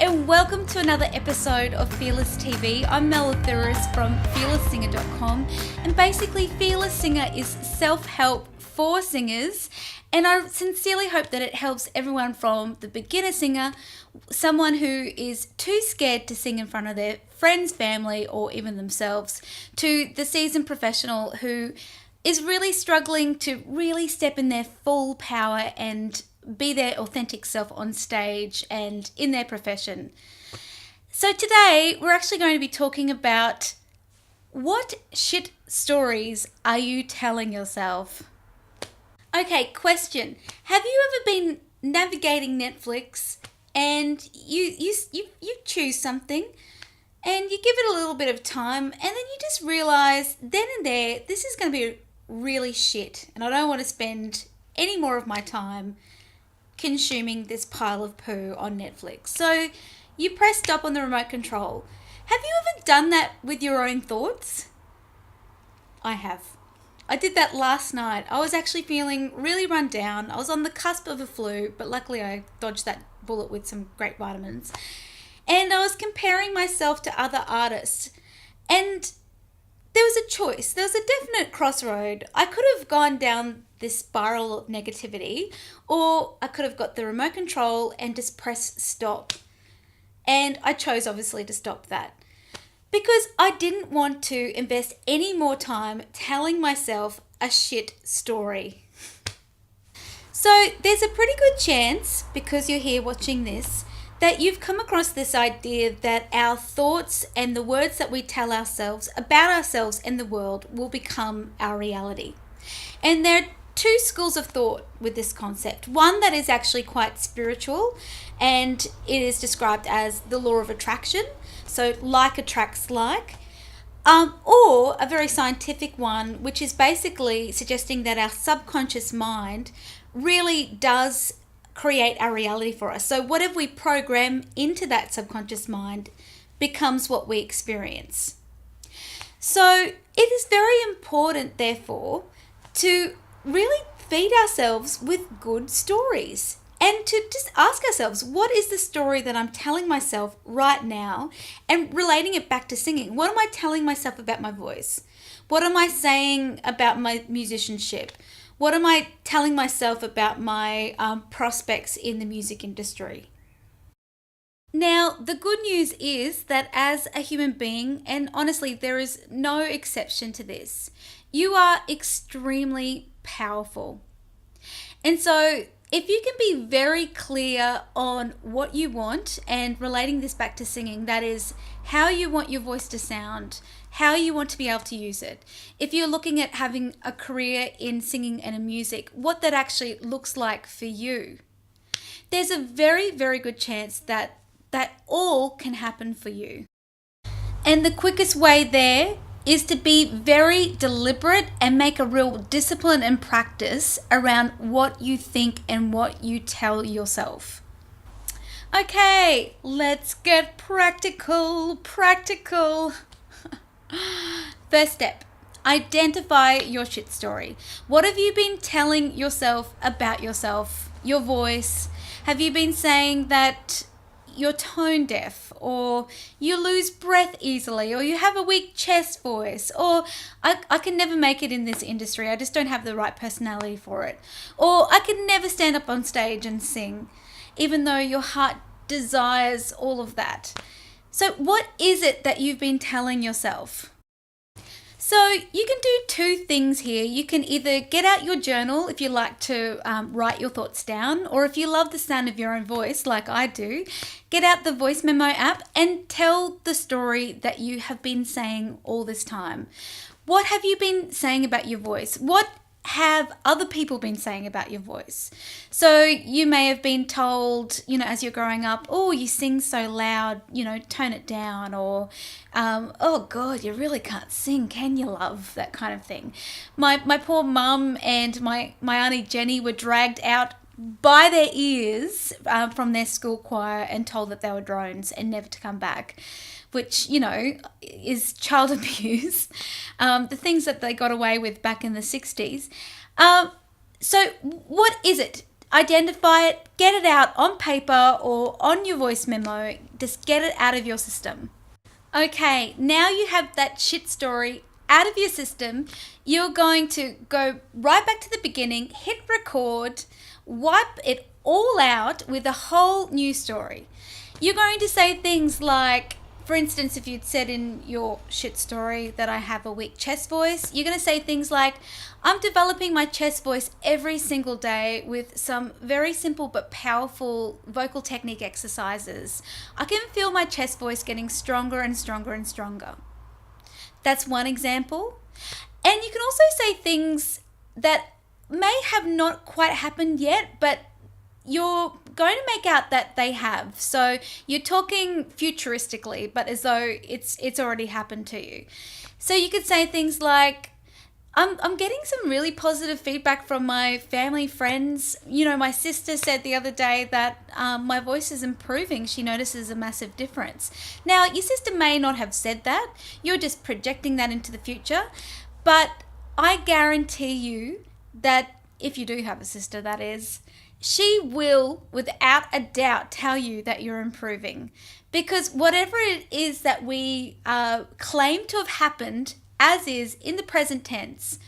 and welcome to another episode of Fearless TV. I'm Mel Thuris from fearlesssinger.com, and basically Fearless Singer is self-help for singers, and I sincerely hope that it helps everyone from the beginner singer, someone who is too scared to sing in front of their friends, family, or even themselves, to the seasoned professional who is really struggling to really step in their full power and be their authentic self on stage and in their profession. So today we're actually going to be talking about what shit stories are you telling yourself? Okay, question. Have you ever been navigating Netflix and you choose something and you give it a little bit of time and then you just realize then and there this is going to be really shit and I don't want to spend any more of my time consuming this pile of poo on Netflix. So you press stop on the remote control. Have you ever done that with your own thoughts? I have. I did that last night. I was actually feeling really run down. I was on the cusp of a flu, but luckily I dodged that bullet with some great vitamins. And I was comparing myself to other artists. And there was a choice. There was a definite crossroad. I could have gone down this spiral of negativity, or I could have got the remote control and just press stop. And I chose obviously to stop that because I didn't want to invest any more time telling myself a shit story. So there's a pretty good chance, because you're here watching this, that you've come across this idea that our thoughts and the words that we tell ourselves about ourselves and the world will become our reality. And there are two schools of thought with this concept. One that is actually quite spiritual, and it is described as the law of attraction. So like attracts like. Or a very scientific one, which is basically suggesting that our subconscious mind really does create our reality for us. So whatever we program into that subconscious mind becomes what we experience. So it is very important, therefore, to really feed ourselves with good stories and to just ask ourselves, what is the story that I'm telling myself right now, and relating it back to singing? What am I telling myself about my voice? What am I saying about my musicianship? What am I telling myself about my prospects in the music industry? Now, the good news is that as a human being, and honestly, there is no exception to this, you are extremely powerful. And so if you can be very clear on what you want, and relating this back to singing, that is how you want your voice to sound, how you want to be able to use it. If you're looking at having a career in singing and in music, what that actually looks like for you, there's a very, very good chance that that all can happen for you. And the quickest way there is to be very deliberate and make a real discipline and practice around what you think and what you tell yourself. Okay, let's get practical. First step, identify your shit story. What have you been telling yourself about yourself, your voice? Have you been saying that you're tone deaf, or you lose breath easily, or you have a weak chest voice, or I can never make it in this industry, I just don't have the right personality for it, or I can never stand up on stage and sing, even though your heart desires all of that? So what is it that you've been telling yourself? So you can do two things here. You can either get out your journal if you like to write your thoughts down, or if you love the sound of your own voice like I do, get out the voice memo app and tell the story that you have been saying all this time. What have you been saying about your voice? What have other people been saying about your voice? So you may have been told, as you're growing up, oh, you sing so loud, tone it down, or oh God, you really can't sing, can you, love? That kind of thing. My poor mum and my auntie Jenny were dragged out by their ears from their school choir and told that they were drones and never to come back, which, is child abuse, the things that they got away with back in the 60s. So what is it? Identify it, get it out on paper or on your voice memo, Just get it out of your system. Okay, now you have that shit story out of your system. You're going to go right back to the beginning, hit record, wipe it all out with a whole new story. You're going to say things like, for instance, if you'd said in your shit story that I have a weak chest voice, you're going to say things like, I'm developing my chest voice every single day with some very simple but powerful vocal technique exercises. I can feel my chest voice getting stronger and stronger and stronger. That's one example. And you can also say things that may have not quite happened yet, but you're going to make out that they have. So you're talking futuristically, but as though it's already happened to you. So you could say things like, I'm getting some really positive feedback from my family, friends. You know, my sister said the other day that my voice is improving. She notices a massive difference. Now, your sister may not have said that. You're just projecting that into the future. But I guarantee you that if you do have a sister, that is, she will, without a doubt, tell you that you're improving. Because whatever it is that we claim to have happened, as is, in the present tense,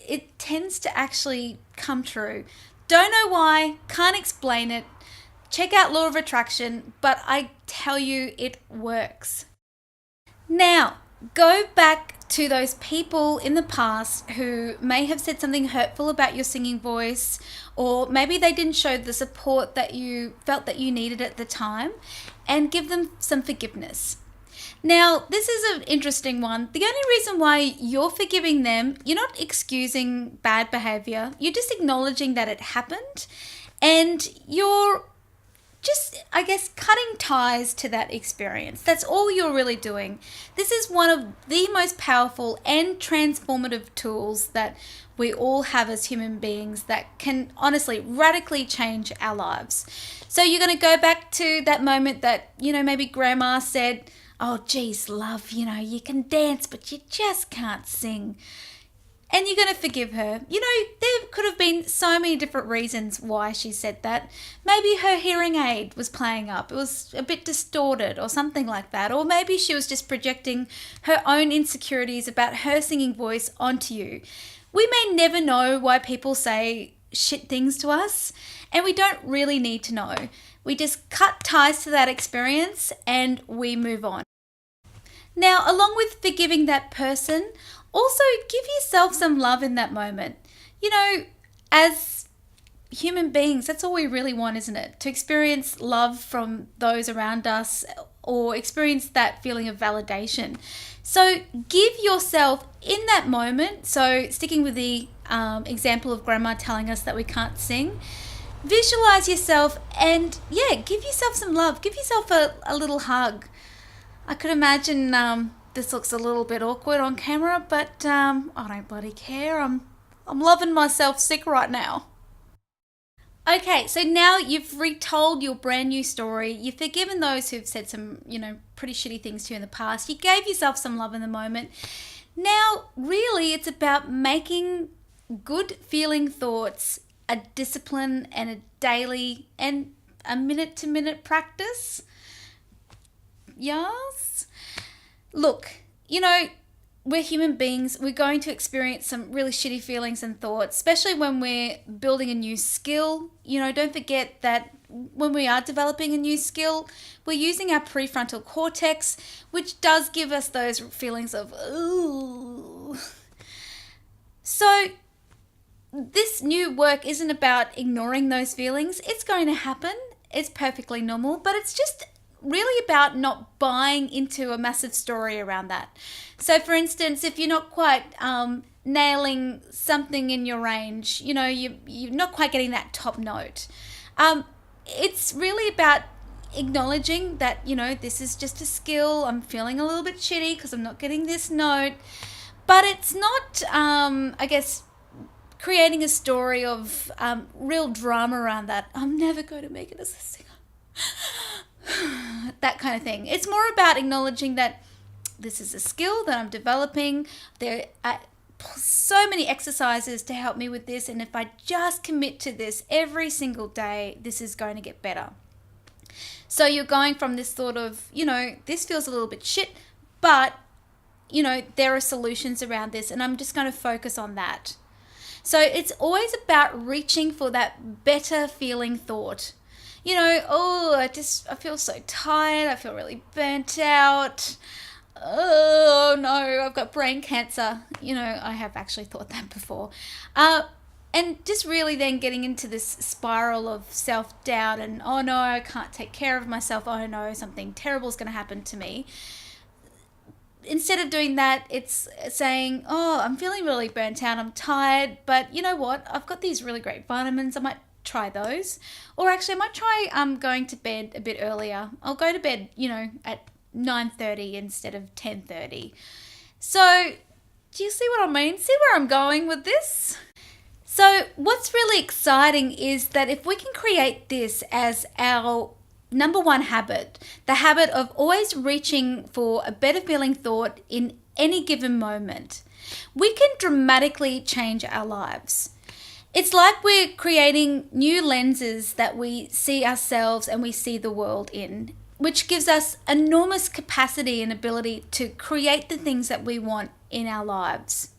it tends to actually come true. Don't know why, can't explain it. Check out Law of Attraction, but I tell you, it works. Now, go back to those people in the past who may have said something hurtful about your singing voice, or maybe they didn't show the support that you felt that you needed at the time, and give them some forgiveness. Now, this is an interesting one. The only reason why you're forgiving them, you're not excusing bad behavior. You're just acknowledging that it happened, and you're just, I guess, cutting ties to that experience. That's all you're really doing. This is one of the most powerful and transformative tools that we all have as human beings that can honestly radically change our lives. So you're going to go back to that moment that, you know, maybe grandma said, oh, geez, love, you know, you can dance, but you just can't sing. And you're going to forgive her. You know, there could have been so many different reasons why she said that. Maybe her hearing aid was playing up. It was a bit distorted or something like that. Or maybe she was just projecting her own insecurities about her singing voice onto you. We may never know why people say shit things to us, and we don't really need to know. We just cut ties to that experience and we move on. Now, along with forgiving that person, also give yourself some love in that moment. You know, as human beings, that's all we really want, isn't it? To experience love from those around us or experience that feeling of validation. So give yourself in that moment, so sticking with the example of grandma telling us that we can't sing, visualize yourself and, give yourself some love. Give yourself a little hug. I could imagine this looks a little bit awkward on camera, but I don't bloody care. I'm loving myself sick right now. Okay, so now you've retold your brand new story. You've forgiven those who've said some, pretty shitty things to you in the past. You gave yourself some love in the moment. Now, really, it's about making good feeling thoughts a discipline and a daily and a minute-to-minute practice. Yes? Look, we're human beings. We're going to experience some really shitty feelings and thoughts, especially when we're building a new skill. Don't forget that when we are developing a new skill, we're using our prefrontal cortex, which does give us those feelings of, ooh. So this new work isn't about ignoring those feelings. It's going to happen. It's perfectly normal, but it's just really about not buying into a massive story around that. So for instance, if you're not quite nailing something in your range, you're not quite getting that top note. It's really about acknowledging that, this is just a skill. I'm feeling a little bit shitty because I'm not getting this note. But it's not, creating a story of real drama around that. I'm never going to make it as a singer. That kind of thing. It's more about acknowledging that this is a skill that I'm developing. There are so many exercises to help me with this, and if I just commit to this every single day, this is going to get better. So you're going from this thought of, this feels a little bit shit, but, there are solutions around this, and I'm just going to focus on that. So it's always about reaching for that better feeling thought. I feel so tired. I feel really burnt out. Oh no, I've got brain cancer. I have actually thought that before. And just really then getting into this spiral of self-doubt and, oh no, I can't take care of myself. Oh no, something terrible is going to happen to me. Instead of doing that, it's saying, oh, I'm feeling really burnt out. I'm tired, but you know what? I've got these really great vitamins. I might try those. Or actually, I might try going to bed a bit earlier. I'll go to bed, at 9:30 instead of 10:30. So, do you see what I mean? See where I'm going with this? So what's really exciting is that if we can create this as our number one habit, the habit of always reaching for a better feeling thought in any given moment, we can dramatically change our lives. It's like we're creating new lenses that we see ourselves and we see the world in, which gives us enormous capacity and ability to create the things that we want in our lives.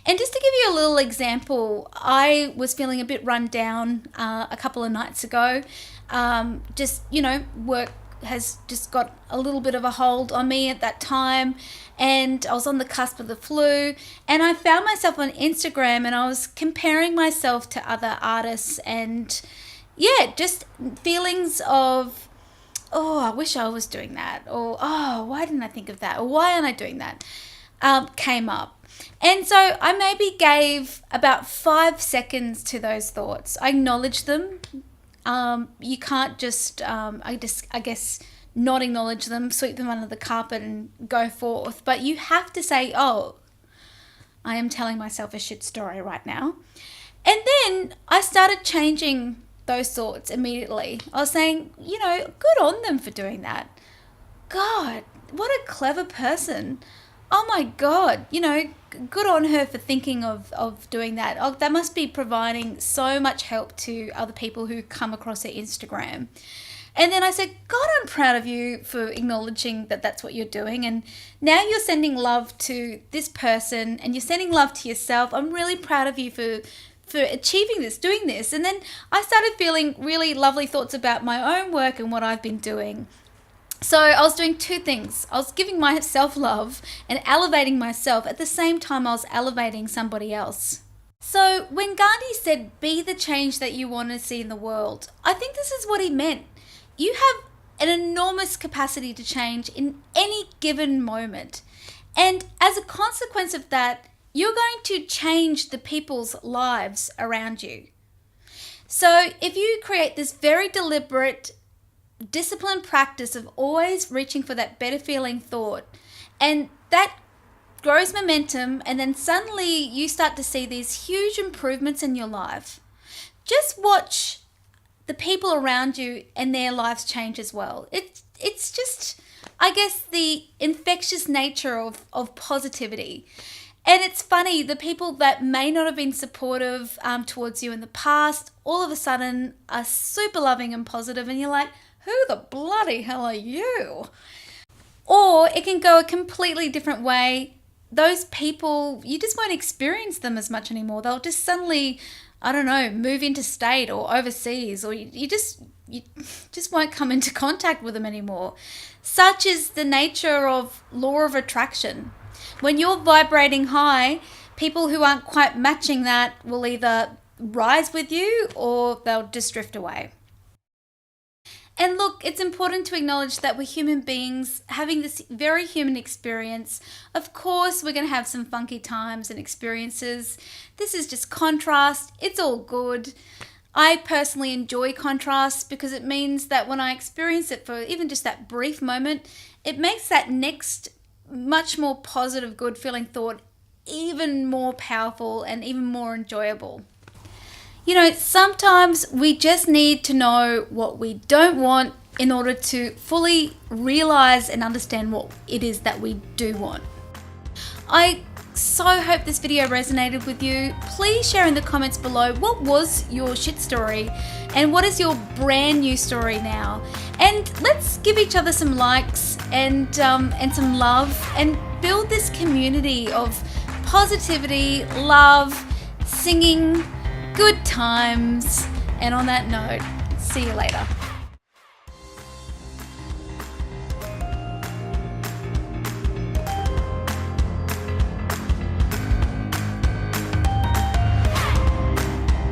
And just to give you a little example, I was feeling a bit run down a couple of nights ago. Work has just got a little bit of a hold on me at that time, and I was on the cusp of the flu, and I found myself on Instagram and I was comparing myself to other artists, and just feelings of, oh, I wish I was doing that, or oh, why didn't I think of that, or why aren't I doing that, came up. And so I maybe gave about 5 seconds to those thoughts. I acknowledged them. You can't just, I guess, not acknowledge them, sweep them under the carpet and go forth. But you have to say, oh, I am telling myself a shit story right now. And then I started changing those thoughts immediately. I was saying, good on them for doing that. God, what a clever person. Oh my God, good on her for thinking of doing that. Oh, that must be providing so much help to other people who come across her Instagram. And then I said, God, I'm proud of you for acknowledging that that's what you're doing. And now you're sending love to this person and you're sending love to yourself. I'm really proud of you for achieving this, doing this. And then I started feeling really lovely thoughts about my own work and what I've been doing. So I was doing two things. I was giving myself love and elevating myself at the same time I was elevating somebody else. So when Gandhi said, be the change that you want to see in the world, I think this is what he meant. You have an enormous capacity to change in any given moment. And as a consequence of that, you're going to change the people's lives around you. So if you create this very deliberate, disciplined practice of always reaching for that better feeling thought, and that grows momentum, and then suddenly you start to see these huge improvements in your life. Just watch the people around you and their lives change as well. It's just, I guess, the infectious nature of positivity. And it's funny, the people that may not have been supportive towards you in the past, all of a sudden are super loving and positive, and you're like, who the bloody hell are you? Or it can go a completely different way. Those people, you just won't experience them as much anymore. They'll just suddenly, I don't know, move interstate or overseas, or you just won't come into contact with them anymore. Such is the nature of law of attraction. When you're vibrating high, people who aren't quite matching that will either rise with you or they'll just drift away. And look, it's important to acknowledge that we're human beings having this very human experience. Of course, we're going to have some funky times and experiences. This is just contrast. It's all good. I personally enjoy contrast because it means that when I experience it for even just that brief moment, it makes that next much more positive, good feeling thought even more powerful and even more enjoyable. Sometimes we just need to know what we don't want in order to fully realize and understand what it is that we do want. I so hope this video resonated with you. Please share in the comments below, what was your shit story and what is your brand new story now? And let's give each other some likes and some love and build this community of positivity, love, singing, good times. And on that note, see you later.